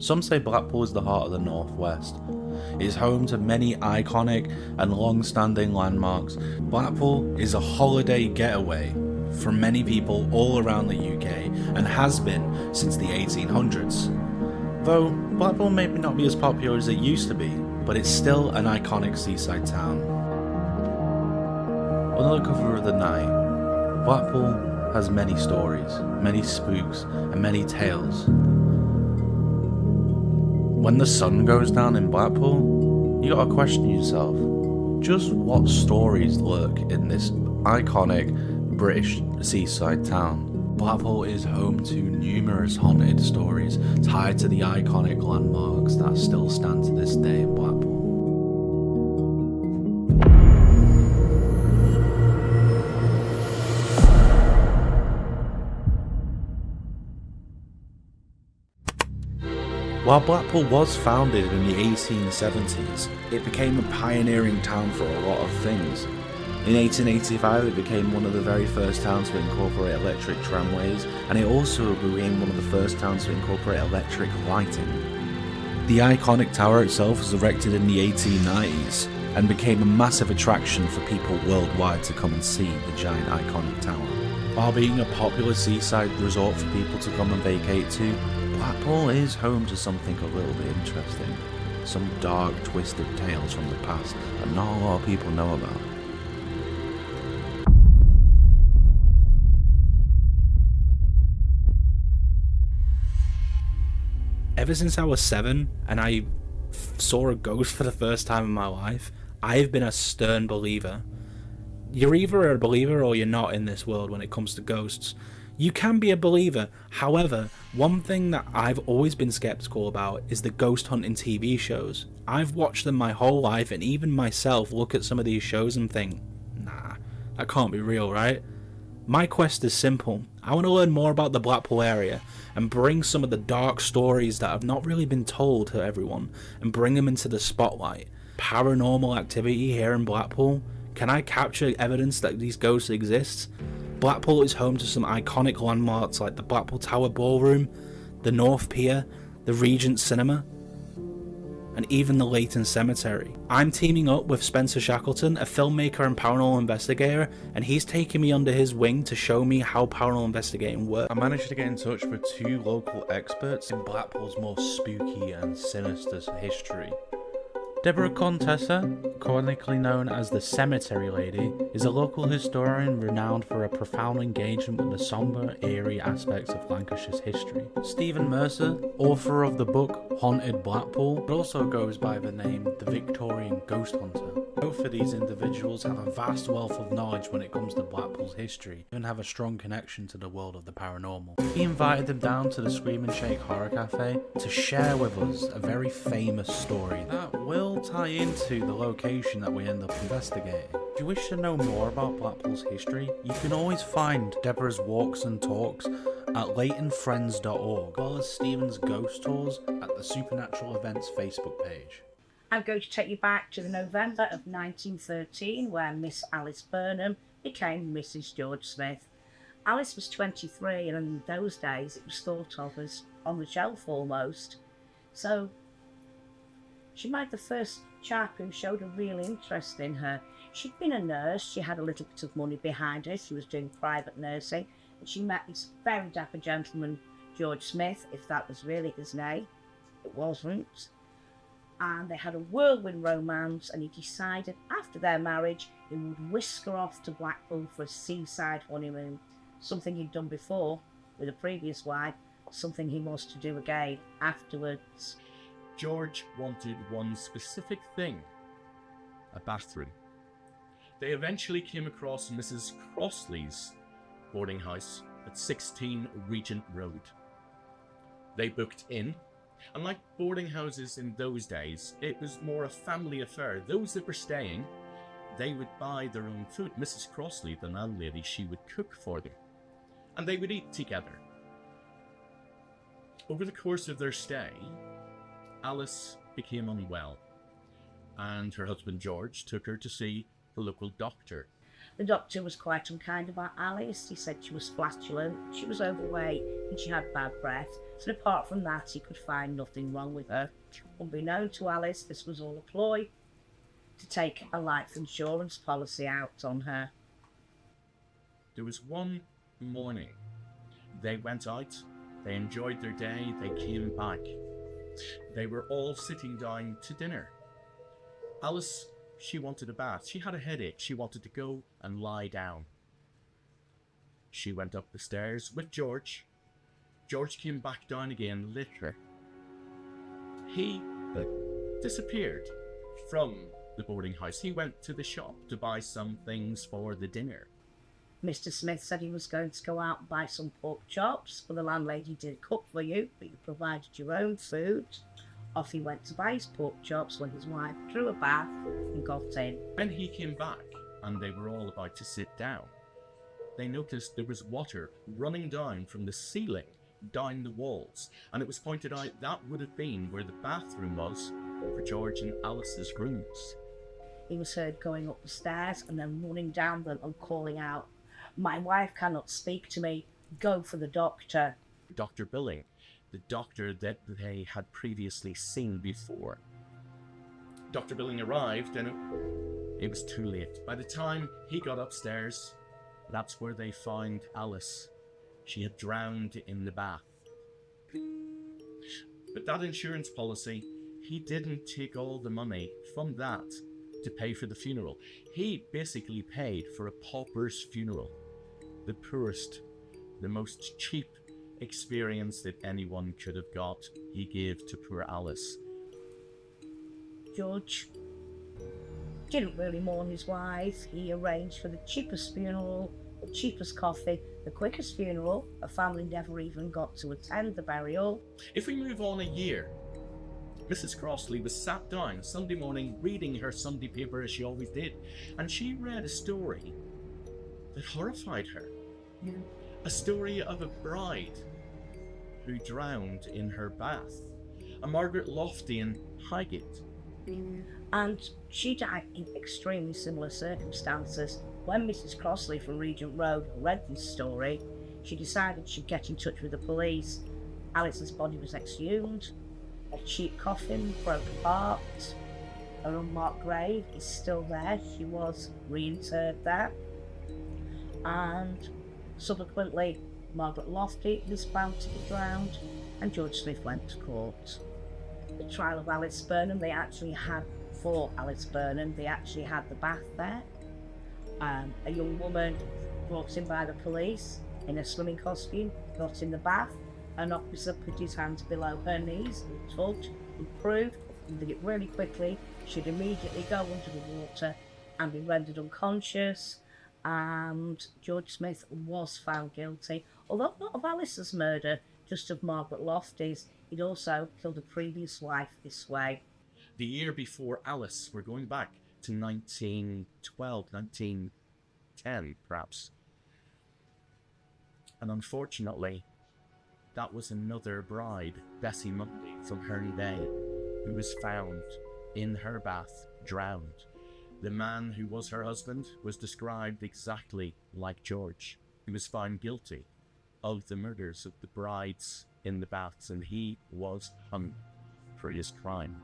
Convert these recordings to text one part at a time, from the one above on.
Some say Blackpool is the heart of the Northwest. It is home to many iconic and long-standing landmarks. Blackpool is a holiday getaway for many people all around the UK and has been since the 1800s. Though Blackpool may not be as popular as it used to be, but it's still an iconic seaside town. Under the cover of the night, Blackpool has many stories, many spooks, and many tales. When the sun goes down in Blackpool, you gotta question yourself, just what stories lurk in this iconic British seaside town? Blackpool is home to numerous haunted stories tied to the iconic landmarks that still stand to this day in Blackpool. While Blackpool was founded in the 1870s, it became a pioneering town for a lot of things. In 1885 it became one of the very first towns to incorporate electric tramways, and it also became one of the first towns to incorporate electric lighting. The iconic tower itself was erected in the 1890s and became a massive attraction for people worldwide to come and see the giant iconic tower. While being a popular seaside resort for people to come and vacate to, Blackpool is home to something a little bit interesting. Some dark, twisted tales from the past that not a lot of people know about. Ever since I was 7 and I saw a ghost for the first time in my life, I've been a stern believer. You're either a believer or you're not in this world when it comes to ghosts. You can be a believer. However, one thing that I've always been skeptical about is the ghost hunting TV shows. I've watched them my whole life, and even myself look at some of these shows and think, nah, that can't be real, right? My quest is simple. I want to learn more about the Blackpool area and bring some of the dark stories that have not really been told to everyone and bring them into the spotlight. Paranormal activity here in Blackpool? Can I capture evidence that these ghosts exist? Blackpool is home to some iconic landmarks like the Blackpool Tower Ballroom, the North Pier, the Regent Cinema, and even the Leighton Cemetery. I'm teaming up with Spencer Shackleton, a filmmaker and paranormal investigator, and he's taking me under his wing to show me how paranormal investigating works. I managed to get in touch with 2 local experts in Blackpool's more spooky and sinister history. Deborah Contessa, chronically known as the Cemetery Lady, is a local historian renowned for a profound engagement with the somber, eerie aspects of Lancashire's history. Stephen Mercer, author of the book Haunted Blackpool, but also goes by the name The Victorian Ghost Hunter. Both of these individuals have a vast wealth of knowledge when it comes to Blackpool's history, and have a strong connection to the world of the paranormal. He invited them down to the Scream and Shake Horror Cafe to share with us a very famous story that will tie into the location that we end up investigating. If you wish to know more about Blackpool's history, you can always find Deborah's walks and talks at leightonfriends.org, as well as Stephen's ghost tours at the Supernatural Events Facebook page. I'm going to take you back to the November of 1913, where Miss Alice Burnham became Mrs. George Smith. Alice was 23, and in those days it was thought of as on the shelf almost. So she married the first chap who showed a real interest in her. She'd been a nurse, she had a little bit of money behind her, she was doing private nursing, and she met this very dapper gentleman, George Smith, if that was really his name. It wasn't. And they had a whirlwind romance, and he decided after their marriage he would whisk her off to Blackpool for a seaside honeymoon. Something he'd done before with a previous wife, something he was to do again afterwards. George wanted one specific thing: a bathroom. They eventually came across Mrs. Crossley's boarding house at 16 Regent Road. They booked in. Unlike boarding houses in those days, it was more a family affair. Those that were staying, they would buy their own food. Mrs. Crossley, the landlady, she would cook for them, and they would eat together. Over the course of their stay, Alice became unwell, and her husband George took her to see the local doctor. The doctor was quite unkind about Alice. He said she was flatulent, she was overweight, and she had bad breath. And apart from that, he could find nothing wrong with her. Unbeknown to Alice, this was all a ploy to take a life insurance policy out on her. There was one morning. They went out, they enjoyed their day, they came back. They were all sitting down to dinner. Alice, she wanted a bath. She had a headache. She wanted to go and lie down. She went up the stairs with George. George came back down again later. He disappeared from the boarding house. He went to the shop to buy some things for the dinner. Mr. Smith said he was going to go out and buy some pork chops, but the landlady did cook for you, but you provided your own food. Off he went to buy his pork chops when his wife drew a bath and got in. When he came back and they were all about to sit down, they noticed there was water running down from the ceiling down the walls, and it was pointed out that would have been where the bathroom was for George and Alice's rooms. He was heard going up the stairs and then running down them and calling out, "My wife cannot speak to me, go for the doctor." Dr. Billing, the doctor that they had previously seen before. Dr. Billing arrived and it was too late. By the time he got upstairs, that's where they found Alice. She had drowned in the bath. But that insurance policy, he didn't take all the money from that to pay for the funeral. He basically paid for a pauper's funeral. The poorest, the most cheap experience that anyone could have got, he gave to poor Alice. George didn't really mourn his wife. He arranged for the cheapest funeral, the cheapest coffee, the quickest funeral. A family never even got to attend the burial. If we move on a year, Mrs. Crossley was sat down Sunday morning reading her Sunday paper as she always did, and she read a story that horrified her. A story of a bride who drowned in her bath, a Margaret Lofty in Highgate. And she died in extremely similar circumstances. When Mrs. Crossley from Regent Road read this story, she decided she'd get in touch with the police. Alice's body was exhumed, a cheap coffin broke apart, her unmarked grave is still there. She was reinterred there. And subsequently, Margaret Lofty was found to be drowned, and George Smith went to court. The trial of Alice Burnham, for Alice Burnham, they actually had the bath there. A young woman brought in by the police in a swimming costume got in the bath. An officer put his hands below her knees and tugged and proved, and did it really quickly, she'd immediately go under the water and be rendered unconscious. And George Smith was found guilty, although not of Alice's murder, just of Margaret Lofty's. He'd also killed a previous wife this way. The year before Alice, we're going back to 1912, 1910 perhaps. And unfortunately, that was another bride, Bessie Mundy from Herne Bay, who was found in her bath, drowned. The man who was her husband was described exactly like George. He was found guilty of the murders of the brides in the baths, and he was hung for his crime.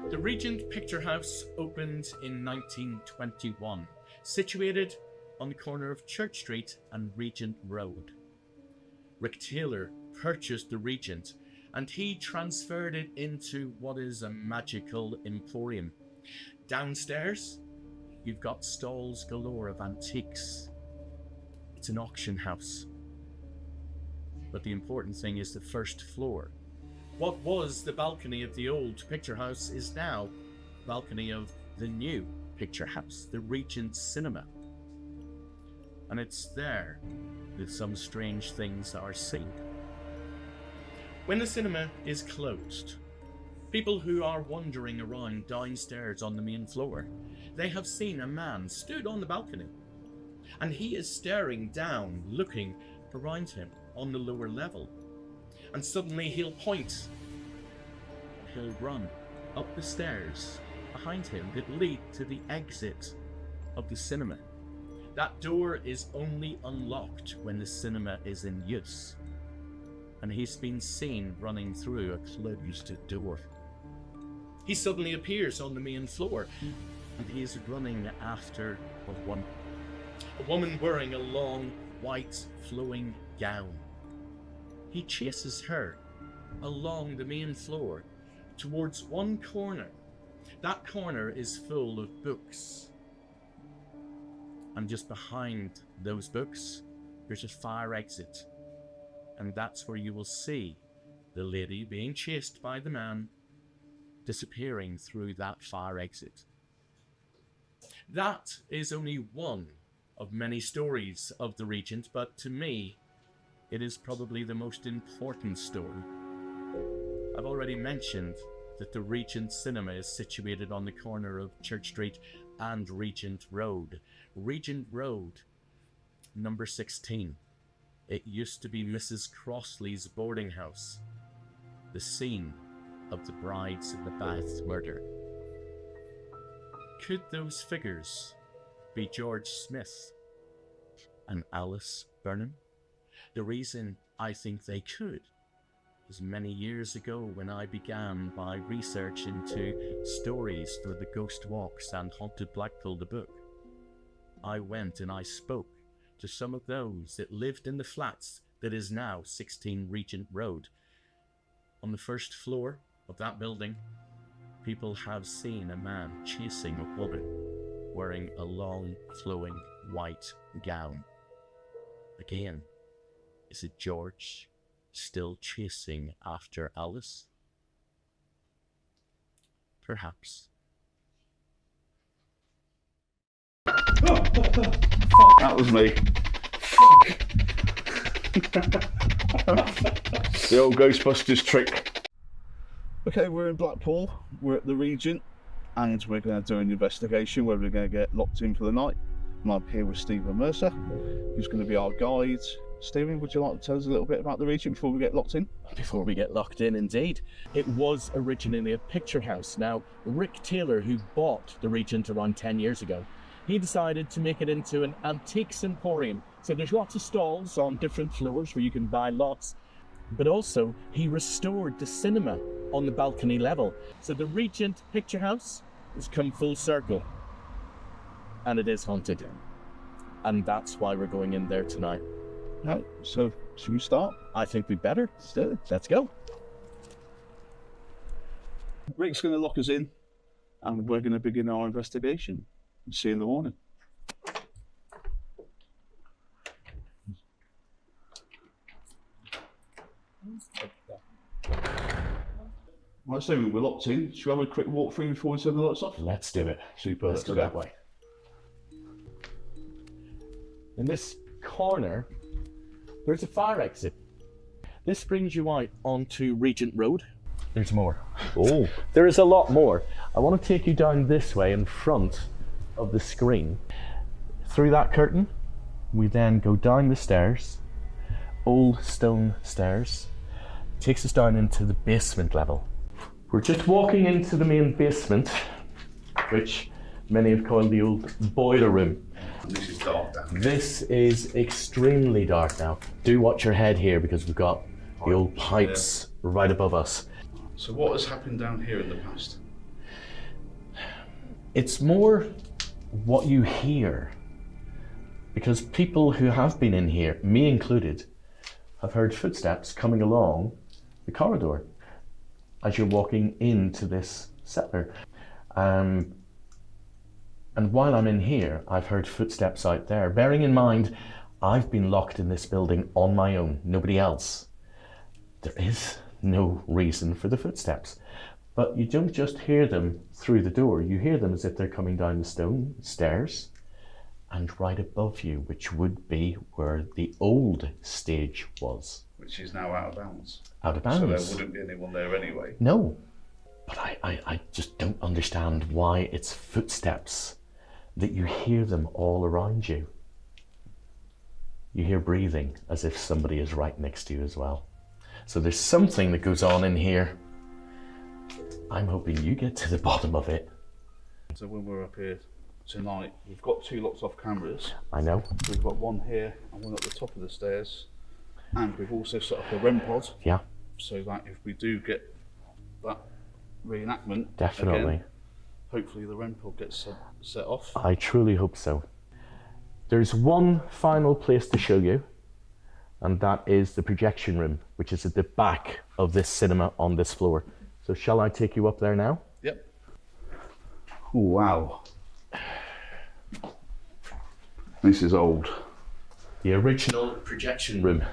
The Regent Picture House opened in 1921, situated on the corner of Church Street and Regent Road. Rick Taylor purchased the Regent, and he transferred it into what is a magical emporium. Downstairs, you've got stalls galore of antiques. It's an auction house. But the important thing is the first floor. What was the balcony of the old picture house is now the balcony of the new picture house, the Regent Cinema. And it's there that some strange things are seen. When the cinema is closed, people who are wandering around downstairs on the main floor, they have seen a man stood on the balcony, and he is staring down, looking around him on the lower level. And suddenly he'll point, and he'll run up the stairs behind him that lead to the exit of the cinema. That door is only unlocked when the cinema is in use. and he's been seen running through a closed door. He suddenly appears on the main floor, and he is running after a woman wearing a long, white, flowing gown. He chases her along the main floor towards one corner. That corner is full of books. And just behind those books, there's a fire exit. And that's where you will see the lady being chased by the man disappearing through that fire exit. That is only one of many stories of the Regent, but to me, it is probably the most important story. I've already mentioned that the Regent Cinema is situated on the corner of Church Street and Regent Road. Regent Road, number 16. It used to be Mrs. Crossley's boarding house, the scene of the Brides in the Bath murder. Could those figures be George Smith and Alice Burnham? The reason I think they could is many years ago when I began my research into stories for The Ghost Walks and Haunted Blackpool the book. I went and I spoke to some of those that lived in the flats that is now 16 Regent Road. On the first floor of that building, people have seen a man chasing a woman wearing a long, flowing white gown. Again, is it George still chasing after Alice? Perhaps. That was me. The old Ghostbusters trick. Okay, we're in Blackpool. We're at the Regent, and we're going to do an investigation whether we're going to get locked in for the night. And I'm here with Stephen Mercer, who's going to be our guide. Stephen, would you like to tell us a little bit about the Regent before we get locked in? Before we get locked in, indeed. It was originally a picture house. Now, Rick Taylor, who bought the Regent around 10 years ago, he decided to make it into an antiques emporium. So there's lots of stalls on different floors where you can buy lots. But also, he restored the cinema on the balcony level. So the Regent picture house has come full circle. And it is haunted. And that's why we're going in there tonight. Right, so should we start? I think we better. Let's go. Rick's going to lock us in, and we're going to begin our investigation. See you in the morning. Right, so we're locked in. Should we have a quick walk through before we turn the lights off? Let's do it. Super. Let's go that way. In this corner, there's a fire exit. This brings you out onto Regent Road. There's more. Oh, there is a lot more. I want to take you down this way in front of the screen. Through that curtain, we then go down the stairs, old stone stairs. Takes us down into the basement level. We're just walking into the main basement, which many have called the old boiler room. This is dark down here. This is extremely dark now. Do watch your head here because we've got the old pipes right above us. So what has happened down here in the past? It's more what you hear. Because people who have been in here, me included, have heard footsteps coming along the corridor as you're walking into this cellar. And while I'm in here, I've heard footsteps out there. Bearing in mind, I've been locked in this building on my own, nobody else. There is no reason for the footsteps. But you don't just hear them through the door, you hear them as if they're coming down the stone stairs and right above you, which would be where the old stage was. Which is now out of bounds. Out of bounds. So there wouldn't be anyone there anyway. No, but I just don't understand why it's footsteps that you hear them all around you. You hear breathing as if somebody is right next to you as well. So there's something that goes on in here. I'm hoping you get to the bottom of it. So when we're up here tonight, we've got two locked off cameras. I know. We've got one here and one at the top of the stairs. and we've also set up a REM pod. Yeah, So that if we do get that reenactment, definitely. again, hopefully the REM pod gets set off. I truly hope so. There's one final place to show you, and that is the projection room, which is at the back of this cinema on this floor. So shall I take you up there now? Yep. Oh, wow. This is old. The original projection room.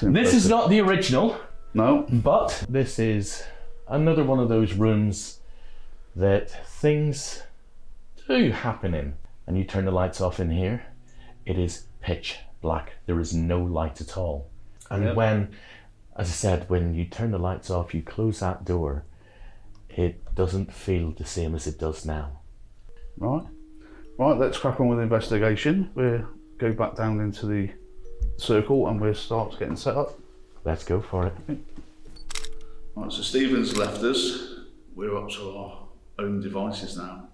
This is not the original. No. But this is another one of those rooms that things do happen in. And you turn the lights off in here, it is pitch black. There is no light at all. And when, as I said, when you turn the lights off, you close that door, it doesn't feel the same as it does now. Right. Right, let's crack on with the investigation. We'll go back down into the circle and we'll start getting set up. Let's go for it. Right, so Stephen's left us. We're up to our own devices now.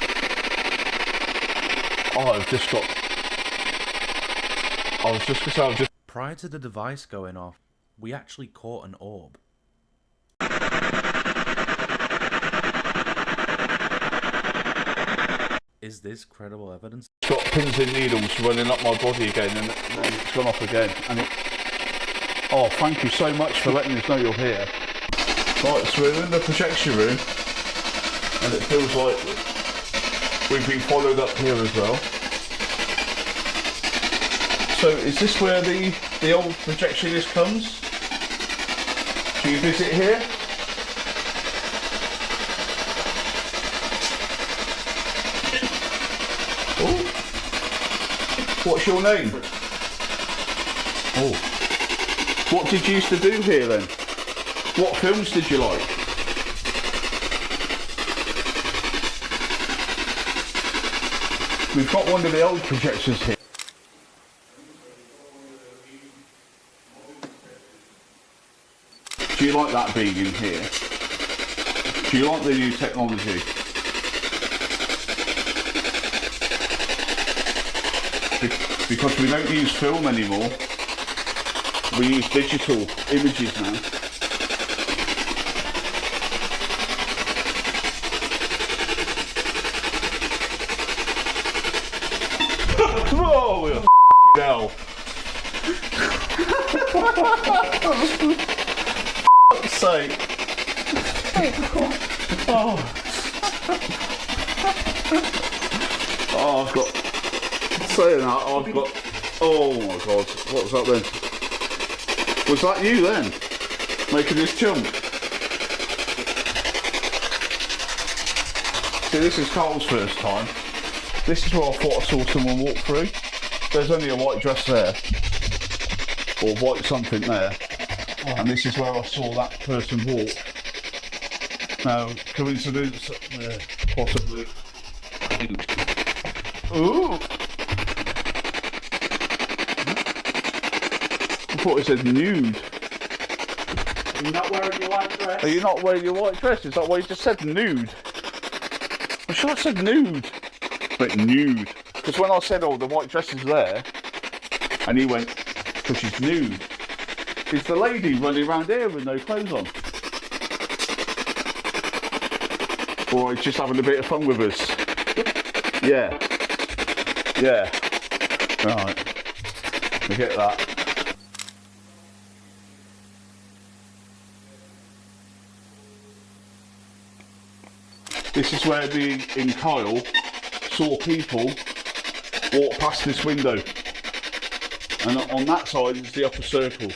Oh, I've just got... I was just going to say, I've just... Prior to the device going off, we actually caught an orb. Is this credible evidence? got pins and needles running up my body again, and then it's gone off again. And it... Oh, thank you so much for letting us know you're here. Right, so we're in the projection room, and it feels like we've been followed up here as well. So is this where the old projectionist comes? Do you visit here? Oh. What's your name? Oh. What did you used to do here then? What films did you like? We've got one of the old projectors here. Do you like that being in here? Do you like the new technology? Because we don't use film anymore, we use digital images now. Whoa, we're f***ing hell. For fuck's sake. Oh, I've got... Saying that, I've got... Oh my god, what was that then? Was that you then? Making this jump? See, this is Carl's first time. This is where I thought I saw someone walk through. There's only a white dress there. Or white something there. And this is where I saw that person walk. Now, coincidence? Possibly. Ooh! I thought it said nude. Are you not wearing your white dress? Are you not wearing your white dress? Is that why you just said nude? I'm sure I said nude. But nude. Because when I said, oh, the white dress is there, and he went, because she's nude. Is the lady running around here with no clothes on? Or he's just having a bit of fun with us? Yeah. Yeah. Right. Forget that. This is where me and Kyle saw people walk past this window. And on that side is the upper circle.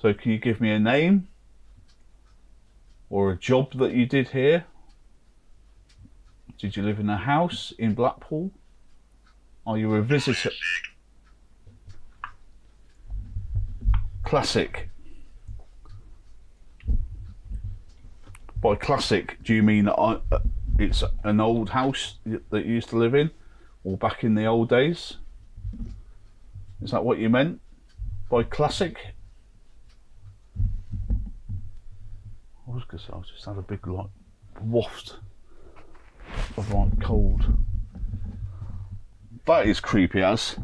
So can you give me a name? Or a job that you did here? Did you live in a house in Blackpool? Are you a visitor? Classic. By classic, do you mean that it's an old house that you used to live in? Or back in the old days? Is that what you meant by classic? I was gonna say, I just had a big like waft of like cold That is creepy as.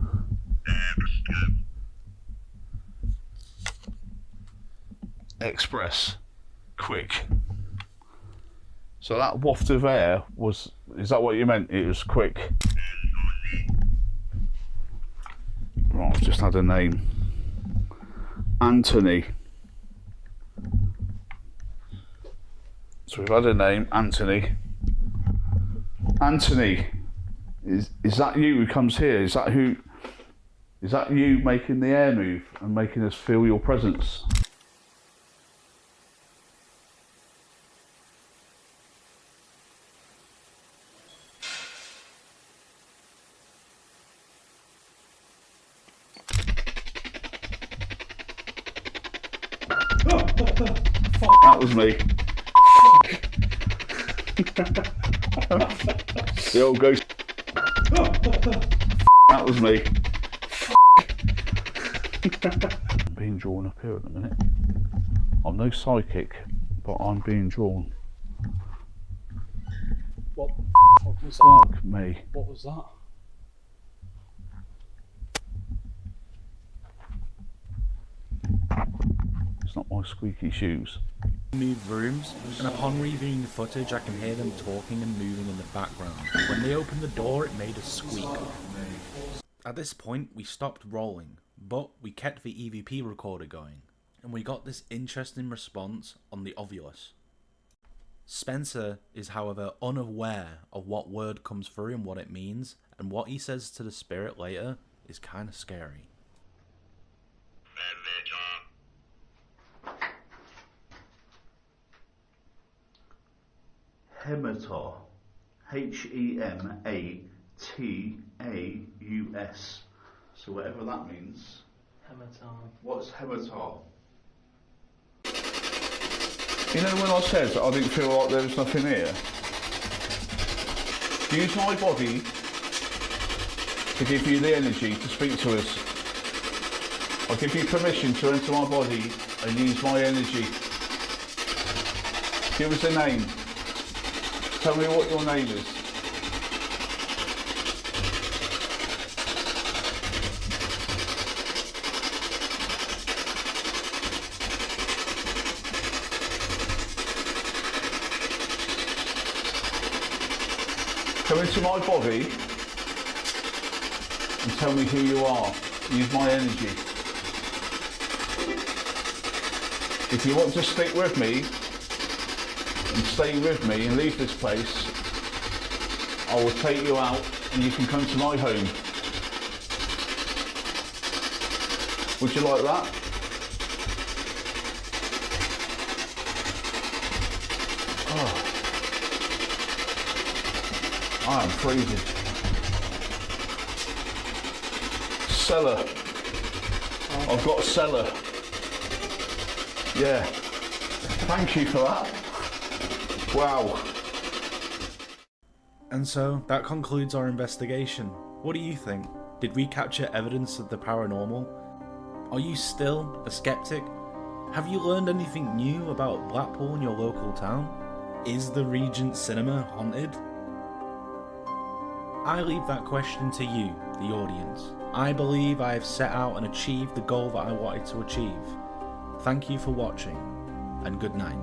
Express. Quick. So that waft of air was, is that what you meant? It was quick. Right, I've just had a name. Anthony. So we've had a name, Anthony. Anthony, is that you who comes here? Is that you making the air move and making us feel your presence? That was me. The old ghost. That was me. I'm being drawn up here at the minute. I'm no psychic, but I'm being drawn. What was that? Fuck me. What was that? It's not my squeaky shoes. Moved rooms, and upon reviewing the footage I can hear them talking and moving in the background. When they opened the door it made a squeak. At this point we stopped rolling, but we kept the EVP recorder going, and we got this interesting response on the Ovilus. Spencer is however unaware of what word comes through and what it means, and what he says to the spirit later is kinda scary. Hematar. Hemataus. So whatever that means. Hematar. What's hematar? You know when I said that I didn't feel like there was nothing here? Use my body to give you the energy to speak to us. I give you permission to enter my body and use my energy. Give us a name. Tell me what your name is. Come into my body and tell me who you are. Use my energy. If you want to stick with me and stay with me and leave this place, I will take you out and you can come to my home. Would you like that? Oh. I am freezing. Cellar. I've got a cellar. Yeah. Thank you for that. Wow. And so, that concludes our investigation. What do you think? Did we capture evidence of the paranormal? Are you still a skeptic? Have you learned anything new about Blackpool and your local town? Is the Regent Cinema haunted? I leave that question to you, the audience. I believe I have set out and achieved the goal that I wanted to achieve. Thank you for watching, and good night.